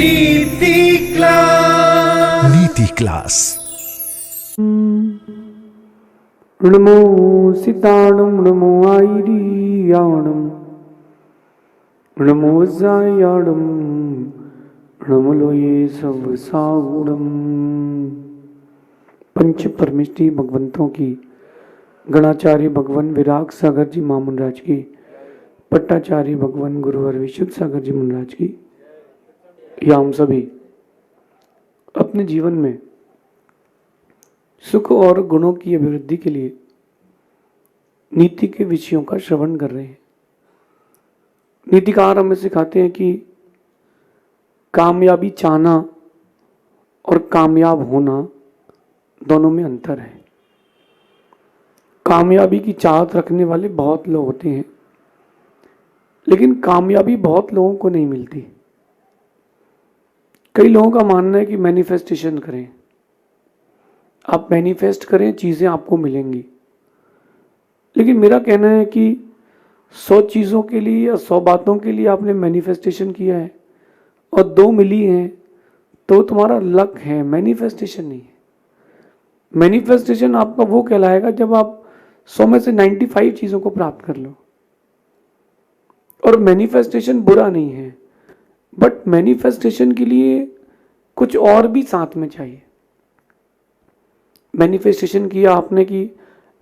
नीति क्लास। नीति क्लास। नमो सिताणम नमो आईरियाणम नमो जायाणम नमो ये सब सागुणम। पंच परमिष्टि भगवंतों की, गणाचार्य भगवान विराग सागर जी महामुनराज की, पट्टाचार्य भगवान गुरुवर विशुद्ध सागर जी मुनराज की, या हम सभी अपने जीवन में सुख और गुणों की अभिवृद्धि के लिए नीति के विषयों का श्रवण कर रहे हैं। नीतिकार हमें सिखाते हैं कि कामयाबी चाहना और कामयाब होना दोनों में अंतर है। कामयाबी की चाहत रखने वाले बहुत लोग होते हैं, लेकिन कामयाबी बहुत लोगों को नहीं मिलती। कई लोगों का मानना है कि मैनिफेस्टेशन करें, आप मैनिफेस्ट करें, चीजें आपको मिलेंगी। लेकिन मेरा कहना है कि 100 चीजों के लिए या 100 बातों के लिए आपने मैनिफेस्टेशन किया है और 2 मिली हैं, तो तुम्हारा लक है, मैनिफेस्टेशन नहीं है। मैनिफेस्टेशन आपका वो कहलाएगा जब आप 100 में से 95 चीजों को प्राप्त कर लो। और मैनिफेस्टेशन बुरा नहीं है, बट मैनिफेस्टेशन के लिए कुछ और भी साथ में चाहिए। मैनिफेस्टेशन किया आपने कि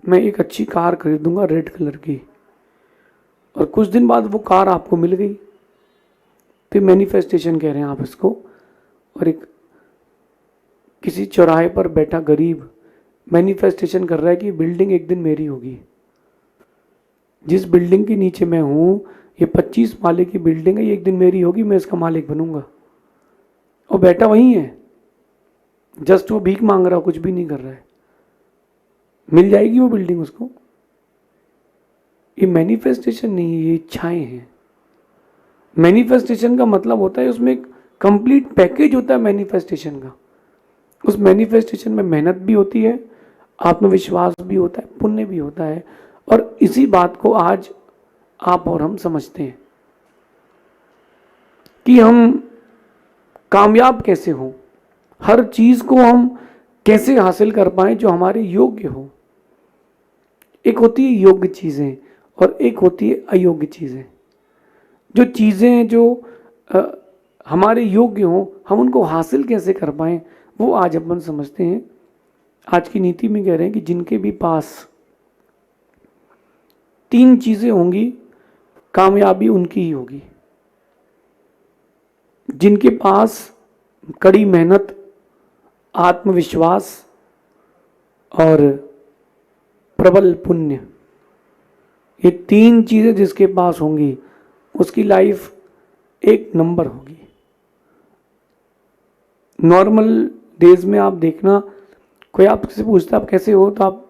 मैं एक अच्छी कार खरीदूंगा रेड कलर की, और कुछ दिन बाद वो कार आपको मिल गई, तो मैनिफेस्टेशन कह रहे हैं आप इसको। और एक किसी चौराहे पर बैठा गरीब मैनिफेस्टेशन कर रहा है कि बिल्डिंग एक दिन मेरी होगी। जिस बिल्डिंग के नीचे मैं हूं, ये 25 माले की बिल्डिंग है, ये एक दिन मेरी होगी, मैं इसका मालिक बनूंगा। और बैठा वहीं है, जस्ट वो भीख मांग रहा, कुछ भी नहीं कर रहा है, मिल जाएगी वो बिल्डिंग उसको। ये मैनिफेस्टेशन नहीं है, ये इच्छाएं हैं। मैनिफेस्टेशन का मतलब होता है उसमें एक कंप्लीट पैकेज होता है मैनिफेस्टेशन का। उस मैनिफेस्टेशन में मेहनत भी होती है, आत्मविश्वास भी होता है, पुण्य भी होता है। और इसी बात को आज आप और हम समझते हैं कि हम कामयाब कैसे हों, हर चीज को हम कैसे हासिल कर पाएं जो हमारे योग्य हो। एक होती है योग्य चीजें और एक होती है अयोग्य चीजें। जो चीजें जो हमारे योग्य हो, हम उनको हासिल कैसे कर पाएं, वो आज अपन समझते हैं। आज की नीति में कह रहे हैं कि जिनके भी पास 3 चीजें होंगी, कामयाबी उनकी ही होगी। जिनके पास कड़ी मेहनत, आत्मविश्वास और प्रबल पुण्य, ये 3 चीजें जिसके पास होंगी, उसकी लाइफ एक नंबर होगी। नॉर्मल डेज में आप देखना, कोई आपसे पूछता है आप कैसे हो, तो आप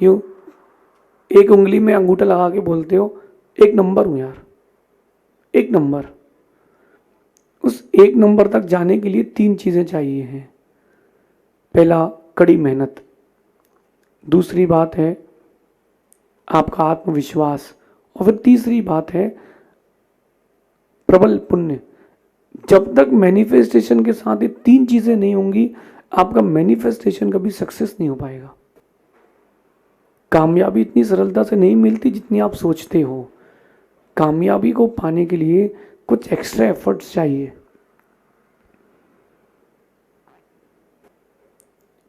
यूं एक उंगली में अंगूठा लगा के बोलते हो, एक नंबर हूं यार, एक नंबर। उस एक नंबर तक जाने के लिए 3 चीजें चाहिए हैं। पहला कड़ी मेहनत, दूसरी बात है आपका आत्मविश्वास, और फिर तीसरी बात है प्रबल पुण्य। जब तक मैनिफेस्टेशन के साथ ये 3 चीजें नहीं होंगी, आपका मैनिफेस्टेशन कभी सक्सेस नहीं हो पाएगा। कामयाबी इतनी सरलता से नहीं मिलती जितनी आप सोचते हो। कामयाबी को पाने के लिए कुछ एक्स्ट्रा एफर्ट्स चाहिए।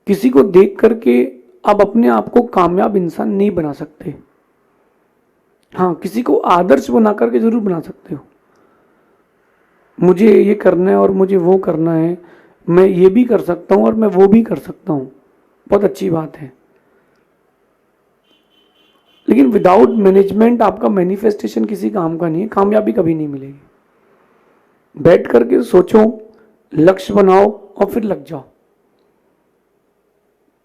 किसी को देख करके आप अपने आप को कामयाब इंसान नहीं बना सकते। हाँ, किसी को आदर्श बना करके जरूर बना सकते हो। मुझे ये करना है और मुझे वो करना है, मैं ये भी कर सकता हूं और मैं वो भी कर सकता हूं, बहुत अच्छी बात है। लेकिन विदाउट मैनेजमेंट आपका मैनिफेस्टेशन किसी काम का नहीं है, कामयाबी कभी नहीं मिलेगी। बैठ करके सोचो, लक्ष्य बनाओ और फिर लग जाओ।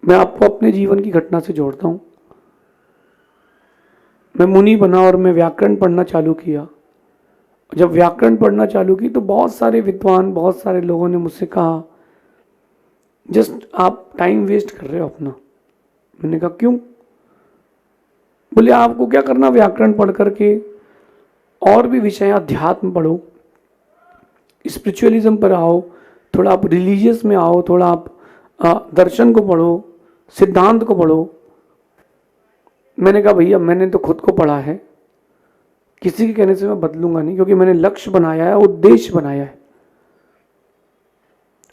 मैं आपको अपने जीवन की घटना से जोड़ता हूं। मैं मुनि बना और मैं व्याकरण पढ़ना चालू किया। जब व्याकरण पढ़ना चालू की तो बहुत सारे विद्वान, बहुत सारे लोगों ने मुझसे कहा, जस्ट आप टाइम वेस्ट कर रहे हो अपना। मैंने कहा क्यों? बोले आपको क्या करना व्याकरण पढ़ करके, और भी विषय अध्यात्म पढ़ो, स्पिरिचुअलिज्म पर आओ, थोड़ा आप रिलीजियस में आओ, थोड़ा आप दर्शन को पढ़ो, सिद्धांत को पढ़ो। मैंने कहा भैया मैंने तो खुद को पढ़ा है, किसी के कहने से मैं बदलूंगा नहीं, क्योंकि मैंने लक्ष्य बनाया है, उद्देश्य बनाया है,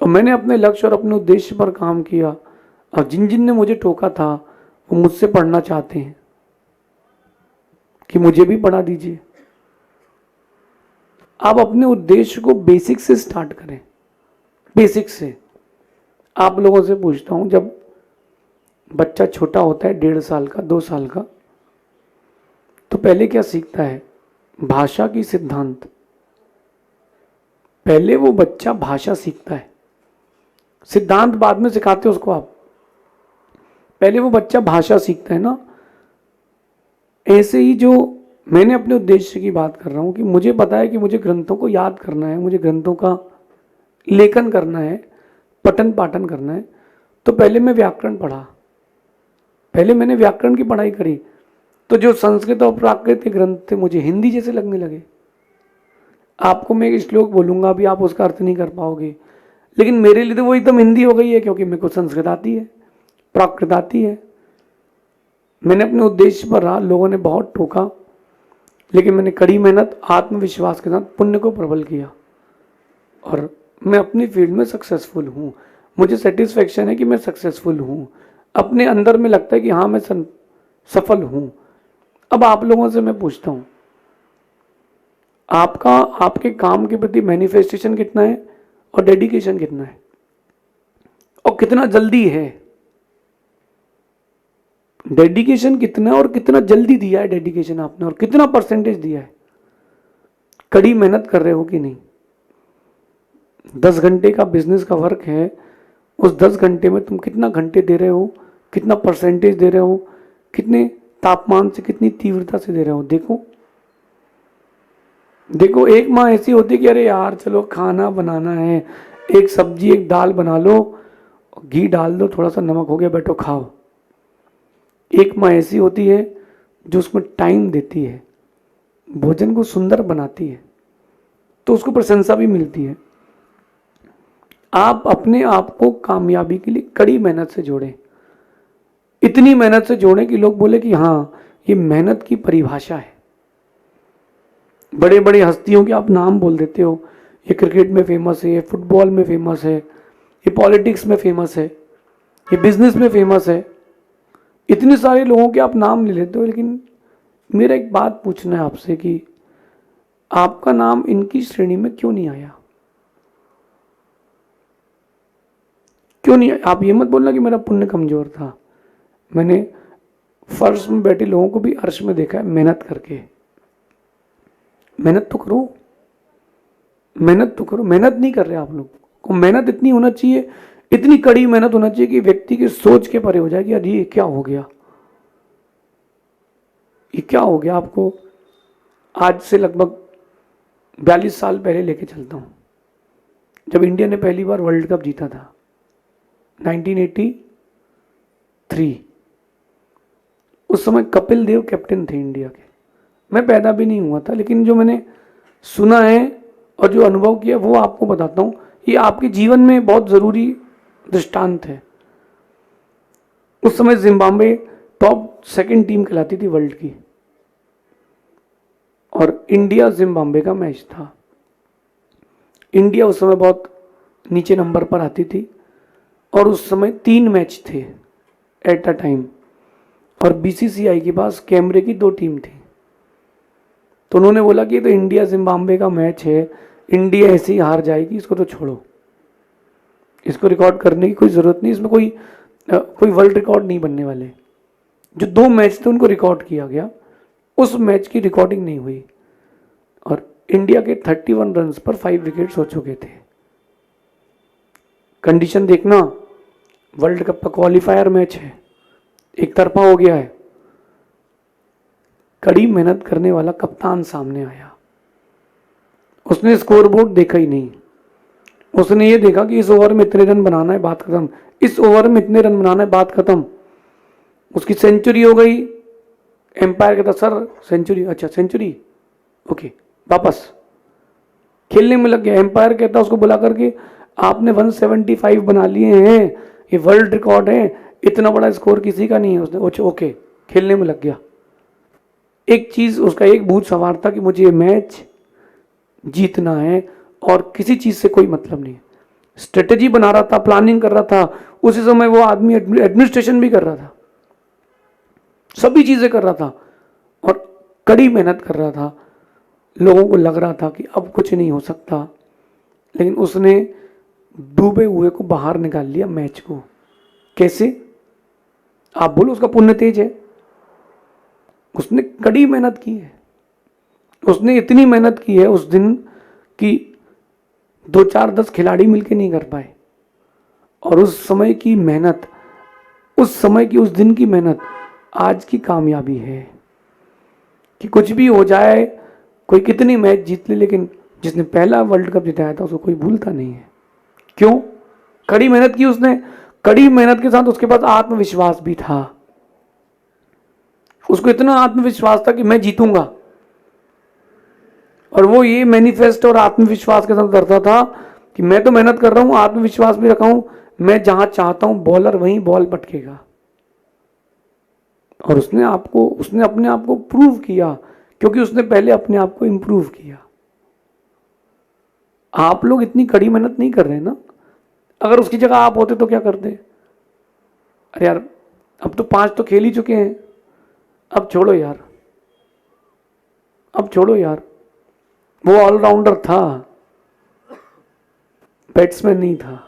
और मैंने अपने लक्ष्य और अपने उद्देश्य पर काम किया। और जिन जिन ने मुझे टोका था वो मुझसे पढ़ना चाहते हैं कि मुझे भी पढ़ा दीजिए। आप अपने उद्देश्य को बेसिक से स्टार्ट करें, बेसिक से। आप लोगों से पूछता हूं, जब बच्चा छोटा होता है 1.5 साल का, 2 साल का, तो पहले क्या सीखता है? भाषा की सिद्धांत। पहले वो बच्चा भाषा सीखता है, सिद्धांत बाद में सिखाते हो उसको आप। पहले वो बच्चा भाषा सीखता है ना। ऐसे ही जो मैंने अपने उद्देश्य की बात कर रहा हूं कि मुझे पता है कि मुझे ग्रंथों को याद करना है, मुझे ग्रंथों का लेखन करना है, पठन पाठन करना है। तो पहले मैं व्याकरण पढ़ा, पहले मैंने व्याकरण की पढ़ाई करी, तो जो संस्कृत और प्राकृत के ग्रंथ थे मुझे हिंदी जैसे लगने लगे। आपको मैं एक श्लोक बोलूंगा, अभी आप उसका अर्थ नहीं कर पाओगे, लेकिन मेरे लिए तो वो एकदम हिंदी हो गई है, क्योंकि मेरे को संस्कृत आती है, प्राकृत आती है। मैंने अपने उद्देश्य पर रहा, लोगों ने बहुत टोका, लेकिन मैंने कड़ी मेहनत, आत्मविश्वास के साथ पुण्य को प्रबल किया, और मैं अपनी फील्ड में सक्सेसफुल हूँ। मुझे सेटिस्फेक्शन है कि मैं सक्सेसफुल हूँ, अपने अंदर में लगता है कि हाँ मैं सफल हूँ। अब आप लोगों से मैं पूछता हूँ, आपका आपके काम के प्रति मैनिफेस्टेशन कितना है और डेडिकेशन कितना है, और कितना जल्दी है? डेडिकेशन कितना है और कितना जल्दी दिया है डेडिकेशन आपने, और कितना परसेंटेज दिया है? कड़ी मेहनत कर रहे हो कि नहीं? 10 घंटे का बिजनेस का वर्क है, उस 10 घंटे में तुम कितना घंटे दे रहे हो, कितना परसेंटेज दे रहे हो, कितने तापमान से, कितनी तीव्रता से दे रहे हो? देखो देखो, एक माँ ऐसी होती कि अरे यार चलो खाना बनाना है, एक सब्जी एक दाल बना लो, घी डाल दो, थोड़ा सा नमक हो गया, बैठो खाओ। एक माँ ऐसी होती है जो उसमें टाइम देती है, भोजन को सुंदर बनाती है, तो उसको प्रशंसा भी मिलती है। आप अपने आप को कामयाबी के लिए कड़ी मेहनत से जोड़ें, इतनी मेहनत से जोड़ें कि लोग बोले कि हाँ ये मेहनत की परिभाषा है। बड़े बड़े हस्तियों के आप नाम बोल देते हो, ये क्रिकेट में फेमस है, ये फुटबॉल में फेमस है, ये पॉलिटिक्स में फेमस है, ये बिजनेस में फेमस है, इतने सारे लोगों के आप नाम ले लेते हो, लेकिन मेरा एक बात पूछना है आपसे कि आपका नाम इनकी श्रेणी में क्यों नहीं आया? क्यों नहीं? आप ये मत बोलना कि मेरा पुण्य कमजोर था। मैंने फर्श में बैठे लोगों को भी अर्श में देखा है मेहनत करके। मेहनत तो करो, मेहनत तो करो। मेहनत नहीं कर रहे आप लोग को। मेहनत इतनी होना चाहिए, इतनी कड़ी मेहनत होना चाहिए कि व्यक्ति की सोच के परे हो जाए कि यार ये क्या हो गया, ये क्या हो गया। आपको आज से लगभग 42 साल पहले लेके चलता हूं, जब इंडिया ने पहली बार वर्ल्ड कप जीता था 1983। उस समय कपिल देव कैप्टन थे इंडिया के। मैं पैदा भी नहीं हुआ था, लेकिन जो मैंने सुना है और जो अनुभव किया वो आपको बताता हूं। ये आपके जीवन में बहुत ज़रूरी दृष्टांत है। उस समय जिम्बाब्वे टॉप 2nd टीम कहलाती थी वर्ल्ड की, और इंडिया जिम्बाब्वे का मैच था। इंडिया उस समय बहुत नीचे नंबर पर आती थी, और उस समय 3 मैच थे एट अ टाइम, और बीसीसीआई के पास कैमरे की 2 टीम थी। तो उन्होंने बोला कि ये तो इंडिया जिम्बाब्वे का मैच है, इंडिया ऐसे ही हार जाएगी, इसको तो छोड़ो, इसको रिकॉर्ड करने की कोई ज़रूरत नहीं, इसमें कोई वर्ल्ड रिकॉर्ड नहीं बनने वाले। जो 2 मैच थे उनको रिकॉर्ड किया गया, उस मैच की रिकॉर्डिंग नहीं हुई, और इंडिया के 31 रन्स पर 5 विकेट्स हो चुके थे। कंडीशन देखना, वर्ल्ड कप का क्वालिफायर मैच है, एक तरफा हो गया है। कड़ी मेहनत करने वाला कप्तान सामने आया, उसने स्कोरबोर्ड देखा ही नहीं। उसने ये देखा कि इस ओवर में इतने रन बनाना है, बात खत्म। इस ओवर में इतने रन बनाना है, बात खत्म। उसकी सेंचुरी हो गई, एम्पायर कहता सर सेंचुरी, अच्छा सेंचुरी, ओके वापस। खेलने में लग गया। एम्पायर कहता है उसको बुला करके, आपने 175 बना लिए हैं, ये वर्ल्ड रिकॉर्ड है, इतना बड़ा स्कोर किसी का नहीं है। उसने ओके, खेलने में लग गया। एक चीज उसका एक भूत सवार था कि मुझे ये मैच जीतना है और किसी चीज से कोई मतलब नहीं है। स्ट्रेटेजी बना रहा था, प्लानिंग कर रहा था। उसी समय वो आदमी एडमिनिस्ट्रेशन भी कर रहा था, सभी चीजें कर रहा था और कड़ी मेहनत कर रहा था। लोगों को लग रहा था कि अब कुछ नहीं हो सकता, लेकिन उसने डूबे हुए को बाहर निकाल लिया मैच को। कैसे? आप बोलो उसका पुण्य तेज है। उसने कड़ी मेहनत की है। उसने इतनी मेहनत की है उस दिन कि 2 4 10 खिलाड़ी मिलके नहीं कर पाए। और उस समय की मेहनत, उस समय की, उस दिन की मेहनत आज की कामयाबी है। कि कुछ भी हो जाए, कोई कितनी मैच जीत ले, लेकिन जिसने पहला वर्ल्ड कप जिताया था उसको कोई भूलता नहीं है। क्यों? कड़ी मेहनत की उसने। कड़ी मेहनत के साथ उसके पास आत्मविश्वास भी था। उसको इतना आत्मविश्वास था कि मैं जीतूंगा, और वो ये मैनिफेस्ट और आत्मविश्वास के साथ करता था कि मैं तो मेहनत कर रहा हूं, आत्मविश्वास भी रखा हूं, मैं जहां चाहता हूं बॉलर वहीं बॉल पटकेगा। और उसने अपने आप को प्रूव किया, क्योंकि उसने पहले अपने आप को इंप्रूव किया। आप लोग इतनी कड़ी मेहनत नहीं कर रहे ना। अगर उसकी जगह आप होते तो क्या करते? अरे यार, अब तो 5 तो खेल ही चुके हैं, अब छोड़ो यार, अब छोड़ो यार। वो ऑलराउंडर था, बैट्समैन नहीं था।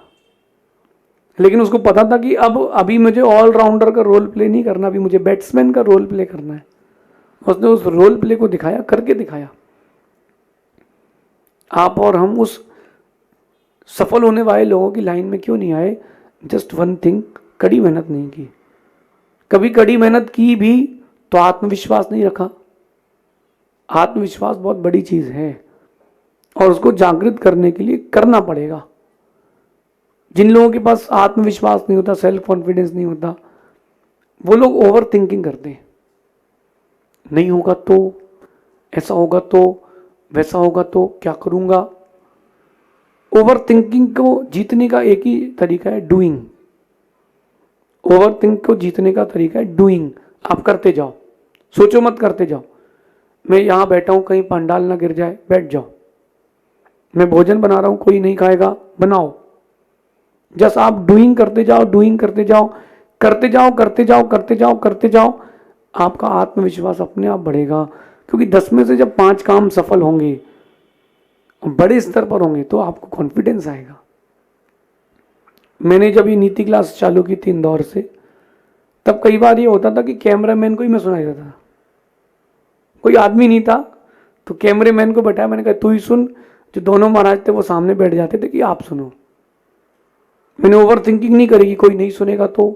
लेकिन उसको पता था कि अब अभी मुझे ऑलराउंडर का रोल प्ले नहीं करना, अभी मुझे बैट्समैन का रोल प्ले करना है। उसने उस रोल प्ले को दिखाया, करके दिखाया। आप और हम उस सफल होने वाले लोगों की लाइन में क्यों नहीं आए? जस्ट वन थिंग, कड़ी मेहनत नहीं की। कभी कड़ी मेहनत की भी तो आत्मविश्वास नहीं रखा। आत्मविश्वास बहुत बड़ी चीज है और उसको जागृत करने के लिए करना पड़ेगा। जिन लोगों के पास आत्मविश्वास नहीं होता, सेल्फ कॉन्फिडेंस नहीं होता, वो लोग ओवर थिंकिंग करते हैं। नहीं होगा तो, ऐसा होगा तो, वैसा होगा तो, क्या करूंगा। ओवर थिंकिंग को जीतने का एक ही तरीका है, डूइंग। ओवर थिंक को जीतने का तरीका है डूइंग। आप करते जाओ, सोचो मत, करते जाओ। मैं यहां बैठा हूं, कहीं पंडाल ना गिर जाए, बैठ जाओ। मैं भोजन बना रहा हूं, कोई नहीं खाएगा, बनाओ। जस्ट आप डूइंग करते जाओ, डूइंग करते जाओ, करते जाओ, करते जाओ, करते जाओ, करते जाओ। आपका आत्मविश्वास अपने आप बढ़ेगा। क्योंकि 10 में से जब 5 काम सफल होंगे, बड़े स्तर पर होंगे, तो आपको कॉन्फिडेंस आएगा। मैंने जब ये नीति क्लास चालू की थी इंदौर से, तब कई बार ये होता था कि कैमरामैन को ही मैं सुनाई देता था। कोई आदमी नहीं था तो कैमरामैन को बैठाया, मैंने कहा तू ही सुन। जो दोनों महाराज थे वो सामने बैठ जाते थे कि आप सुनो। मैंने ओवर थिंकिंग नहीं करी कि कोई नहीं सुनेगा तो,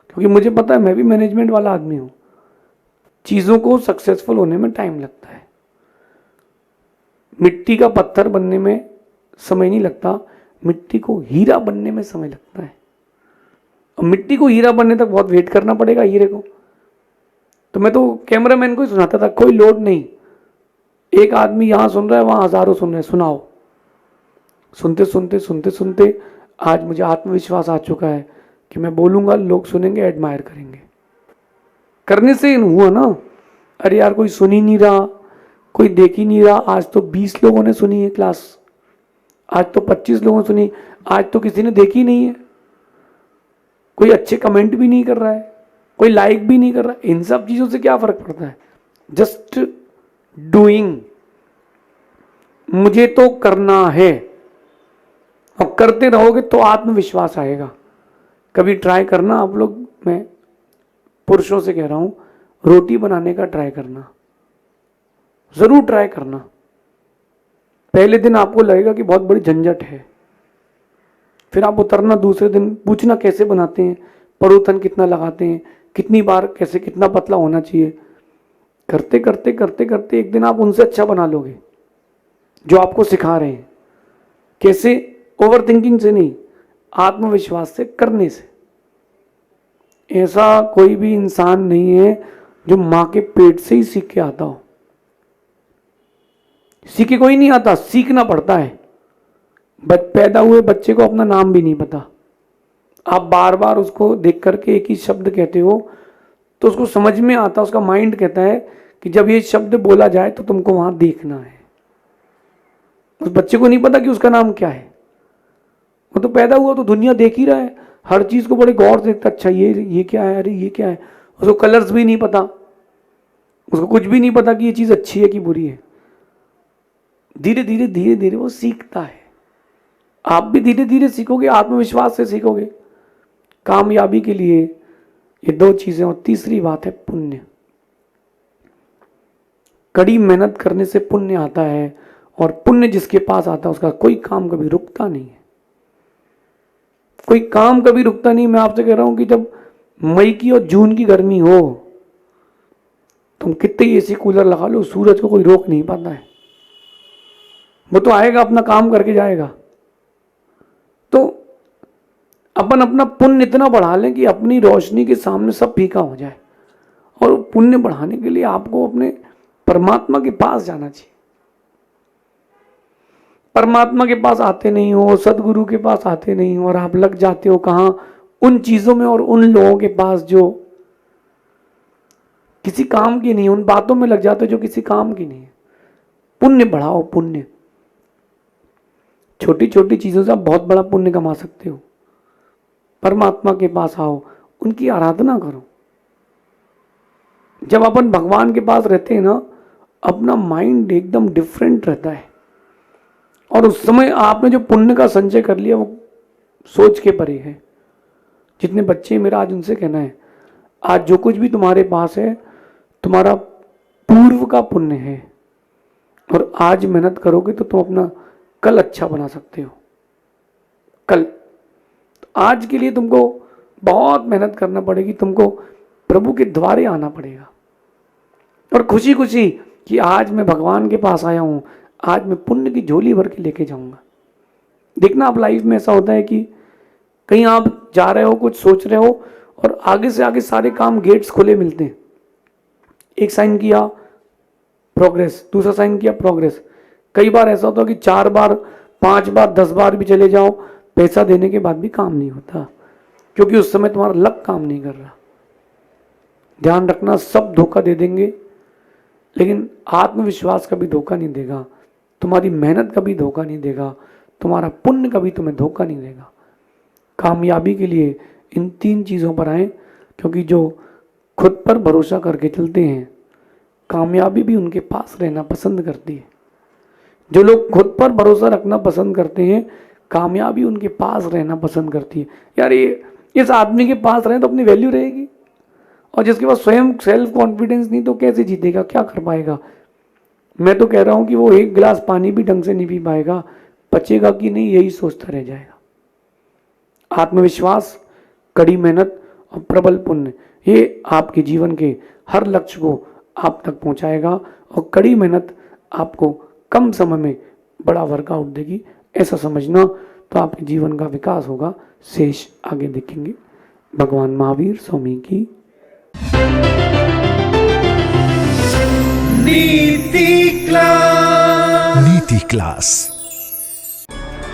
क्योंकि मुझे पता है मैं भी मैनेजमेंट वाला आदमी हूं। चीजों को सक्सेसफुल होने में टाइम लगता है। मिट्टी का पत्थर बनने में समय नहीं लगता, मिट्टी को हीरा बनने में समय लगता है। और मिट्टी को हीरा बनने तक बहुत वेट करना पड़ेगा हीरे को। तो मैं तो कैमरामैन को ही सुनाता था, कोई लोड नहीं। एक आदमी यहां सुन रहा है, वहां हजारों सुन रहे हैं, सुनाओ। सुनते सुनते सुनते सुनते आज मुझे आत्मविश्वास आ चुका है कि मैं बोलूंगा, लोग सुनेंगे, एडमायर करेंगे। करने से हुआ ना। अरे यार, कोई सुन ही नहीं रहा, कोई देख ही नहीं रहा। आज तो 20 लोगों ने सुनी है क्लास, आज तो 25 लोगों ने सुनी, आज तो किसी ने देखी नहीं है। कोई अच्छे कमेंट भी नहीं कर रहा है, कोई लाइक भी नहीं कर रहा है। इन सब चीजों से क्या फर्क पड़ता है? Just doing. मुझे तो करना है, और करते रहोगे तो आत्मविश्वास आएगा। कभी ट्राई करना आप लोग, मैं पुरुषों से कह रहा हूं, रोटी बनाने का ट्राई करना, जरूर ट्राई करना। पहले दिन आपको लगेगा कि बहुत बड़ी झंझट है, फिर आप उतरना, दूसरे दिन पूछना कैसे बनाते हैं, परोथन कितना लगाते हैं, कितनी बार, कैसे, कितना पतला होना चाहिए। करते करते करते करते एक दिन आप उनसे अच्छा बना लोगे जो आपको सिखा रहे हैं। कैसे? ओवर थिंकिंग से नहीं, आत्मविश्वास से, करने से। ऐसा कोई भी इंसान नहीं है जो मां के पेट से ही सीख के आता हो। सीखे कोई नहीं आता, सीखना पड़ता है। पैदा हुए बच्चे को अपना नाम भी नहीं पता, आप बार बार उसको देख करके एक ही शब्द कहते हो तो उसको समझ में आता, उसका माइंड कहता है कि जब ये शब्द बोला जाए तो तुमको वहां देखना है। उस बच्चे को नहीं पता कि उसका नाम क्या है, वो तो पैदा हुआ तो दुनिया देख ही रहा है, हर चीज को बड़े गौर से देखता, अच्छा ये क्या है, अरे ये क्या है। उसको कलर्स भी नहीं पता, उसको कुछ भी नहीं पता कि ये चीज अच्छी है कि बुरी है। धीरे धीरे धीरे धीरे वो सीखता है। आप भी धीरे धीरे सीखोगे, आत्मविश्वास से सीखोगे। कामयाबी के लिए ये दो चीजें, और तीसरी बात है पुण्य। कड़ी मेहनत करने से पुण्य आता है, और पुण्य जिसके पास आता है उसका कोई काम कभी रुकता नहीं है, कोई काम कभी रुकता नहीं। मैं आपसे कह रहा हूं कि जब मई की और जून की गर्मी हो, तुम कितने एसी कूलर लगा लो, सूरज को कोई रोक नहीं पाता है, वो तो आएगा, अपना काम करके जाएगा। तो अपन अपना पुण्य इतना बढ़ा लें कि अपनी रोशनी के सामने सब फीका हो जाए। और पुण्य बढ़ाने के लिए आपको अपने परमात्मा के पास जाना चाहिए। परमात्मा के पास आते नहीं हो, सदगुरु के पास आते नहीं हो, और आप लग जाते हो कहाँ, उन चीजों में और उन लोगों के पास जो किसी काम की नहीं, उन बातों में लग जाते हो जो किसी काम की नहीं है। पुण्य बढ़ाओ, पुण्य। छोटी छोटी चीजों से आप बहुत बड़ा पुण्य कमा सकते हो। परमात्मा के पास आओ, उनकी आराधना करो। जब अपन भगवान के पास रहते हैं ना, अपना माइंड एकदम डिफरेंट रहता है, और उस समय आपने जो पुण्य का संचय कर लिया वो सोच के परे है। जितने बच्चे मेरा आज उनसे कहना है, आज जो कुछ भी तुम्हारे पास है तुम्हारा पूर्व का पुण्य है, और आज मेहनत करोगे तो तुम अपना कल अच्छा बना सकते हो। कल, तो आज के लिए तुमको बहुत मेहनत करना पड़ेगी, तुमको प्रभु के द्वारे आना पड़ेगा, और खुशी खुशी कि आज मैं भगवान के पास आया हूं, आज मैं पुण्य की झोली भर के लेके जाऊंगा। देखना, आप लाइफ में ऐसा होता है कि कहीं आप जा रहे हो, कुछ सोच रहे हो, और आगे से आगे सारे काम गेट्स खुले मिलते हैं। एक साइन किया प्रोग्रेस, दूसरा साइन किया प्रोग्रेस। कई बार ऐसा होता है कि 4 बार 5 बार 10 बार भी चले जाओ, पैसा देने के बाद भी काम नहीं होता, क्योंकि उस समय तुम्हारा लक काम नहीं कर रहा। ध्यान रखना, सब धोखा दे देंगे, लेकिन आत्मविश्वास कभी धोखा नहीं देगा, तुम्हारी मेहनत कभी धोखा नहीं देगा, तुम्हारा पुण्य कभी तुम्हें धोखा नहीं देगा। कामयाबी के लिए इन 3 चीज़ों पर आए, क्योंकि जो खुद पर भरोसा करके चलते हैं, कामयाबी भी उनके पास रहना पसंद करती है। जो लोग खुद पर भरोसा रखना पसंद करते हैं, कामयाबी उनके पास रहना पसंद करती है। यार ये इस आदमी के पास रहे तो अपनी वैल्यू रहेगी, और जिसके पास स्वयं सेल्फ कॉन्फिडेंस नहीं तो कैसे जीतेगा, क्या कर पाएगा। मैं तो कह रहा हूं कि वो एक गिलास पानी भी ढंग से नहीं पी पाएगा, बचेगा कि नहीं यही सोचता रह जाएगा। आत्मविश्वास, कड़ी मेहनत और प्रबल पुण्य, ये आपके जीवन के हर लक्ष्य को आप तक पहुंचाएगा, और कड़ी मेहनत आपको कम समय में बड़ा वर्कआउट देगी। ऐसा समझना, तो आपके जीवन का विकास होगा। शेष आगे देखेंगे। भगवान महावीर स्वामी की नीति क्लास। नीति क्लास।